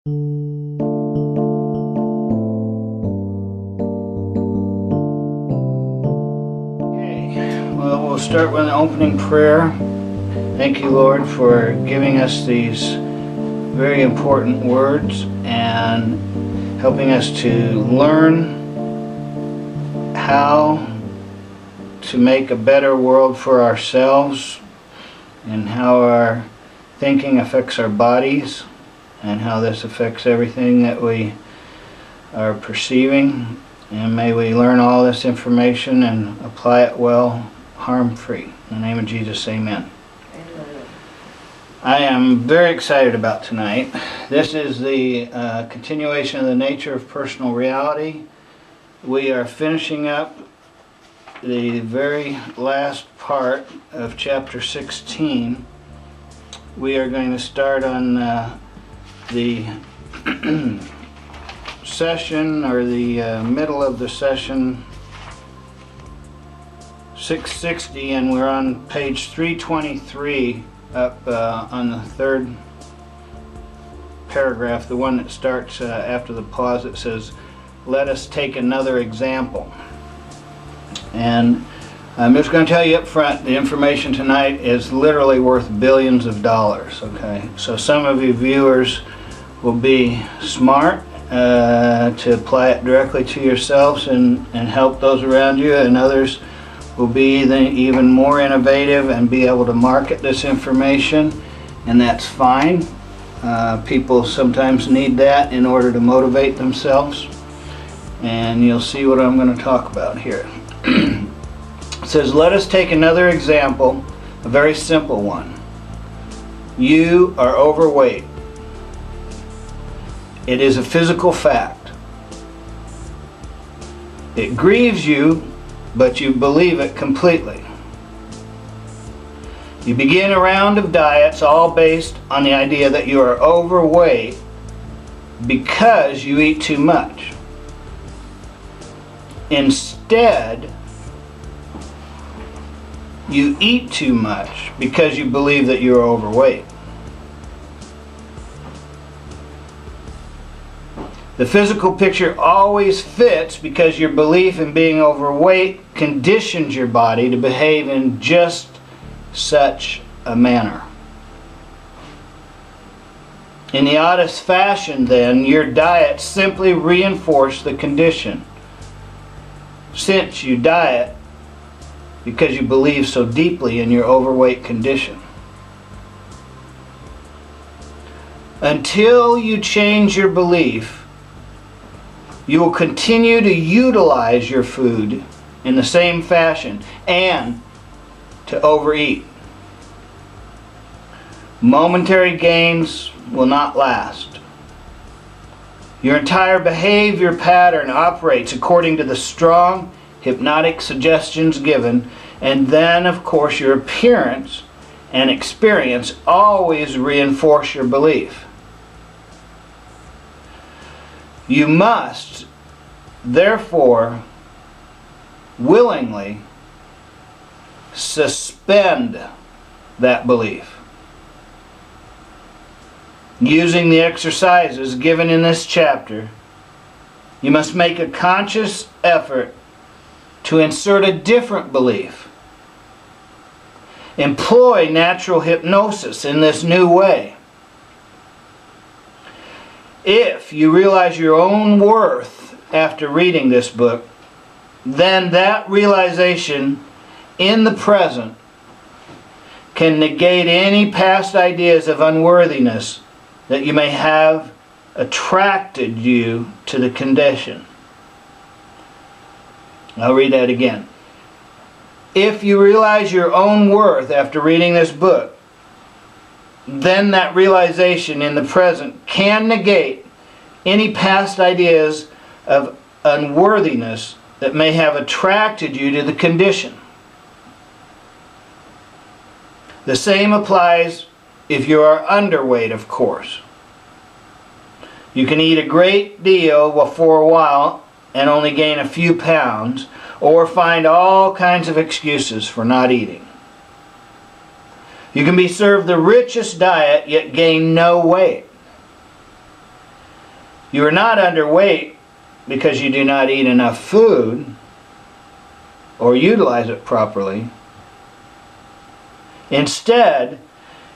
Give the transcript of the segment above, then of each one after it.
Well, we'll start with an opening prayer. Thank you, Lord, for giving us these very important words and helping us to learn how to make a better world for ourselves and how our thinking affects our bodies and how this affects everything that we are perceiving. And may we learn all this information and apply it well, harm-free. In the name of Jesus, amen. Amen. I am very excited about tonight. This is the continuation of the nature of personal reality. We are finishing up the very last part of chapter 16. We are going to start on the session, or the middle of the session 660, and we're on page 323 up on the third paragraph, the one that starts after the pause. It says, "Let us take another example." And I'm just going to tell you up front, the information tonight is literally worth billions of dollars, okay? So some of you viewers will be smart to apply it directly to yourselves and help those around you, and others will be even more innovative and be able to market this information, and that's fine. People sometimes need that in order to motivate themselves, and you'll see what I'm going to talk about here. It says, "Let us take another example, a very simple one. You are overweight. It is a physical fact. It grieves you, but you believe it completely. You begin a round of diets all based on the idea that you are overweight because you eat too much. Instead, you eat too much because you believe that you're overweight. The physical picture always fits because your belief in being overweight conditions your body to behave in just such a manner. In the oddest fashion, then, your diet simply reinforces the condition. Since you diet because you believe so deeply in your overweight condition. Until you change your belief, you will continue to utilize your food in the same fashion and to overeat. Momentary gains will not last. Your entire behavior pattern operates according to the strong hypnotic suggestions given, and then, of course, your appearance and experience always reinforce your belief. You must, therefore, willingly suspend that belief. Using the exercises given in this chapter, you must make a conscious effort to insert a different belief. Employ natural hypnosis in this new way. If you realize your own worth after reading this book, then that realization in the present can negate any past ideas of unworthiness that you may have attracted you to the condition. I'll read that again. If you realize your own worth after reading this book, then that realization in the present can negate any past ideas of unworthiness that may have attracted you to the condition. The same applies if you are underweight, of course. You can eat a great deal for a while and only gain a few pounds, or find all kinds of excuses for not eating. You can be served the richest diet yet gain no weight. You are not underweight because you do not eat enough food or utilize it properly. Instead,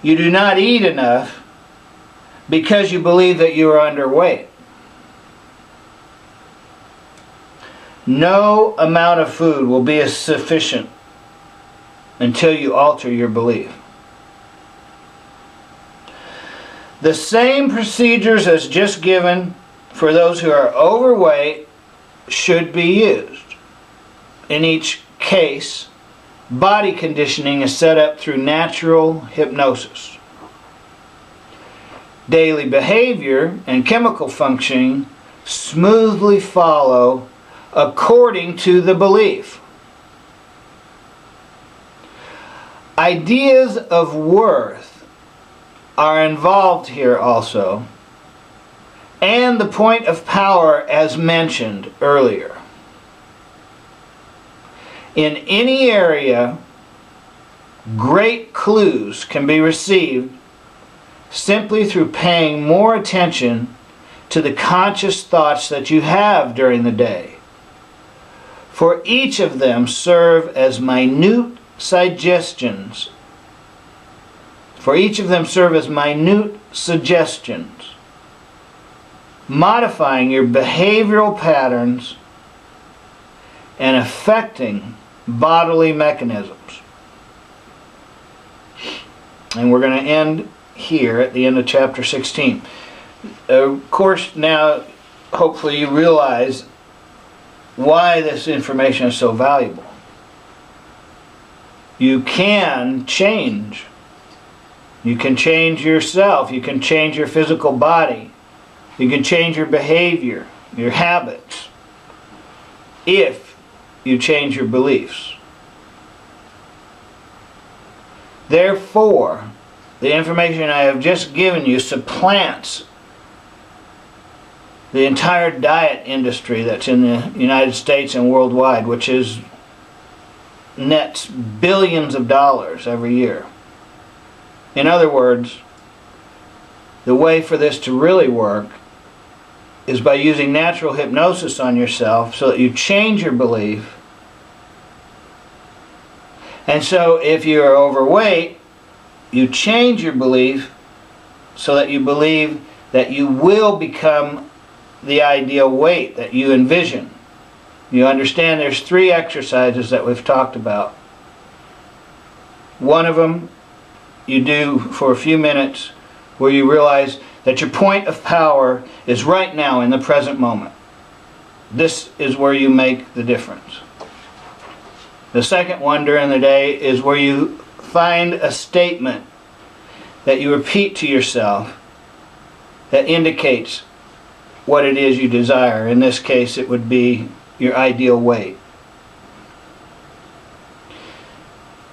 you do not eat enough because you believe that you are underweight. No amount of food will be sufficient until you alter your belief. The same procedures as just given for those who are overweight should be used. In each case, body conditioning is set up through natural hypnosis. Daily behavior and chemical functioning smoothly follow according to the belief. Ideas of worth are involved here also, and the point of power as mentioned earlier. In any area, great clues can be received simply through paying more attention to the conscious thoughts that you have during the day. For each of them serve as minute suggestions. Modifying your behavioral patterns and affecting bodily mechanisms. And we're going to end here at the end of chapter 16. Of course, now hopefully you realize why this information is so valuable. You can change. You can change yourself. You can change your physical body. You can change your behavior, your habits, if you change your beliefs. Therefore, the information I have just given you supplants the entire diet industry that's in the United States and worldwide, which is nets billions of dollars every year. In other words, the way for this to really work is by using natural hypnosis on yourself so that you change your belief. And so if you are overweight, you change your belief so that you believe that you will become the ideal weight that you envision. You understand there's 3 exercises that we've talked about. One of them you do for a few minutes where you realize that your point of power is right now in the present moment. This is where you make the difference. The second one during the day is where you find a statement that you repeat to yourself that indicates what it is you desire. In this case, it would be your ideal weight.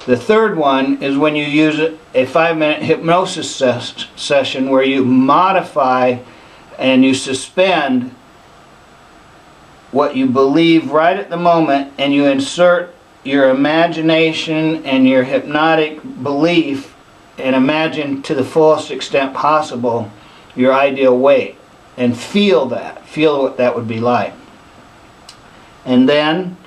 The third one is when you use a 5-minute hypnosis session where you modify and you suspend what you believe right at the moment, and you insert your imagination and your hypnotic belief and imagine to the fullest extent possible your ideal weight, and feel what that would be like. And then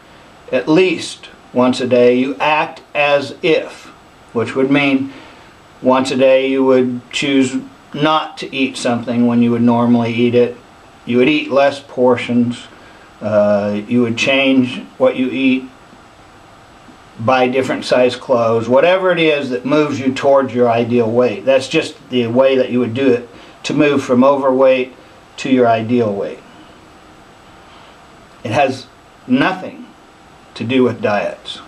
at least once a day you act as if, which would mean once a day you would choose not to eat something when you would normally eat it. You would eat less portions. You would change what you eat, buy different size clothes, whatever it is that moves you towards your ideal weight. That's just the way that you would do it to move from overweight to your ideal weight. It has nothing to do with diets.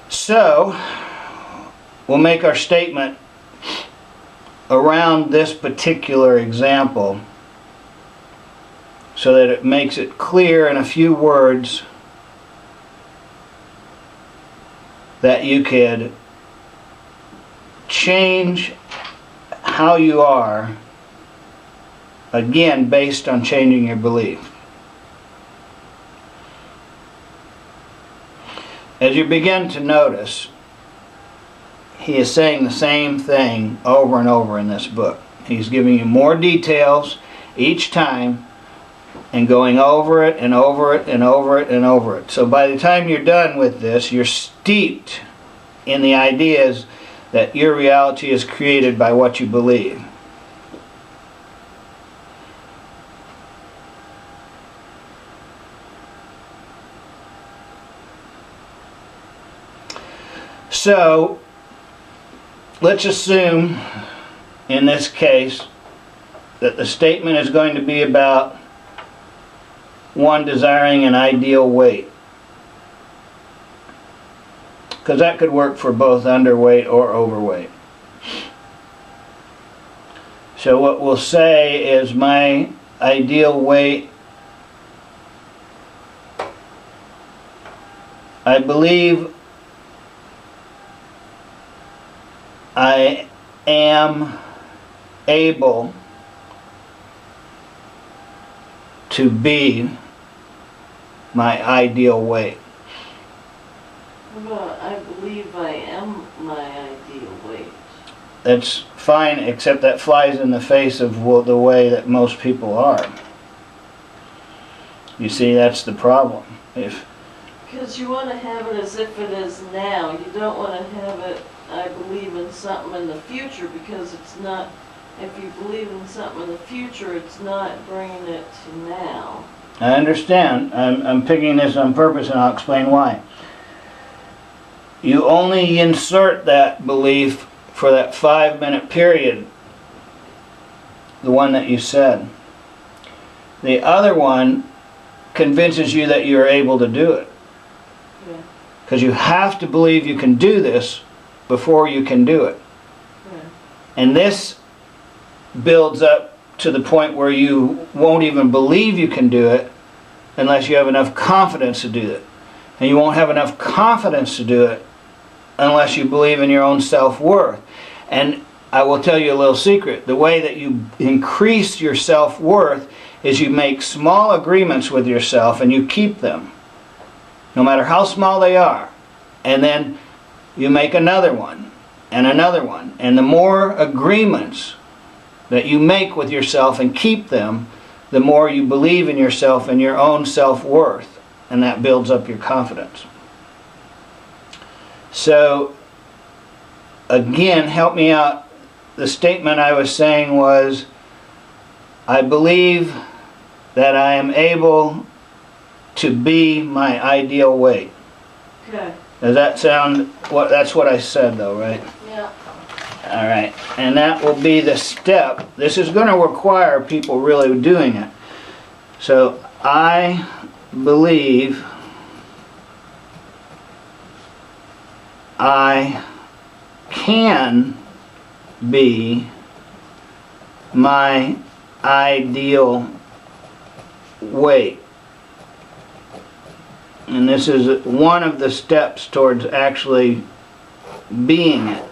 So, we'll make our statement around this particular example so that it makes it clear in a few words that you could change how you are, again based on changing your belief. As you begin to notice, he is saying the same thing over and over in this book. He's giving you more details each time and going over it and over it and over it and over it. So by the time you're done with this, you're steeped in the ideas that your reality is created by what you believe. So let's assume in this case that the statement is going to be about one desiring an ideal weight, because that could work for both underweight or overweight. So what we'll say is my ideal weight, I believe I am able to be my ideal weight. Well, I believe I am my ideal weight. That's fine, except that flies in the face of the way that most people are. You see, that's the problem. Because you want to have it as if it is now. You don't want to have it, I believe in something in the future, because it's not, if you believe in something in the future, it's not bringing it to now. I understand. I'm picking this on purpose, and I'll explain why. You only insert that belief for that 5-minute period, the one that you said. The other one convinces you that you're able to do it. Because you have to believe you can do this before you can do it. Yeah. And this builds up to the point where you won't even believe you can do it unless you have enough confidence to do it. And you won't have enough confidence to do it unless you believe in your own self-worth. And I will tell you a little secret. The way that you increase your self-worth is you make small agreements with yourself and you keep them, no matter how small they are. And then you make another one and another one. And the more agreements that you make with yourself and keep them, the more you believe in yourself and your own self-worth. And that builds up your confidence. So, again, help me out. The statement I was saying was, I believe that I am able to be my ideal weight. Okay. Does that sound, that's what I said though, right? Yeah. Alright, and that will be the step. This is going to require people really doing it. So, I believe I can be my ideal weight. And this is one of the steps towards actually being it.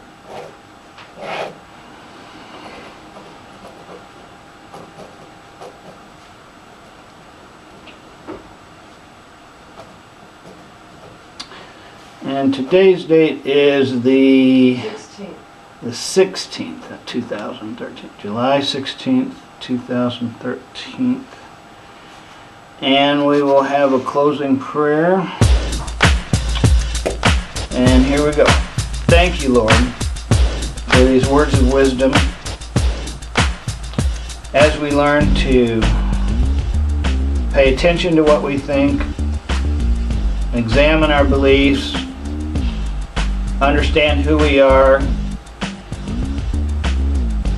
And today's date is the 16th of 2013. July 16th, 2013. And we will have a closing prayer. And here we go. Thank you, Lord, for these words of wisdom as we learn to pay attention to what we think, examine our beliefs, understand who we are.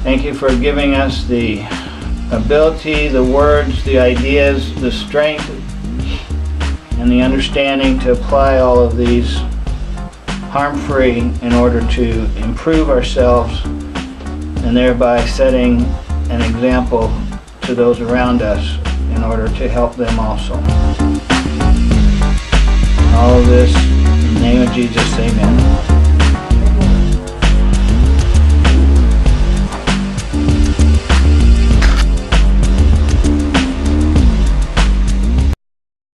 Thank you for giving us the ability, the words, the ideas, the strength, and the understanding to apply all of these harm-free in order to improve ourselves and thereby setting an example to those around us in order to help them also. All of this in the name of Jesus, amen.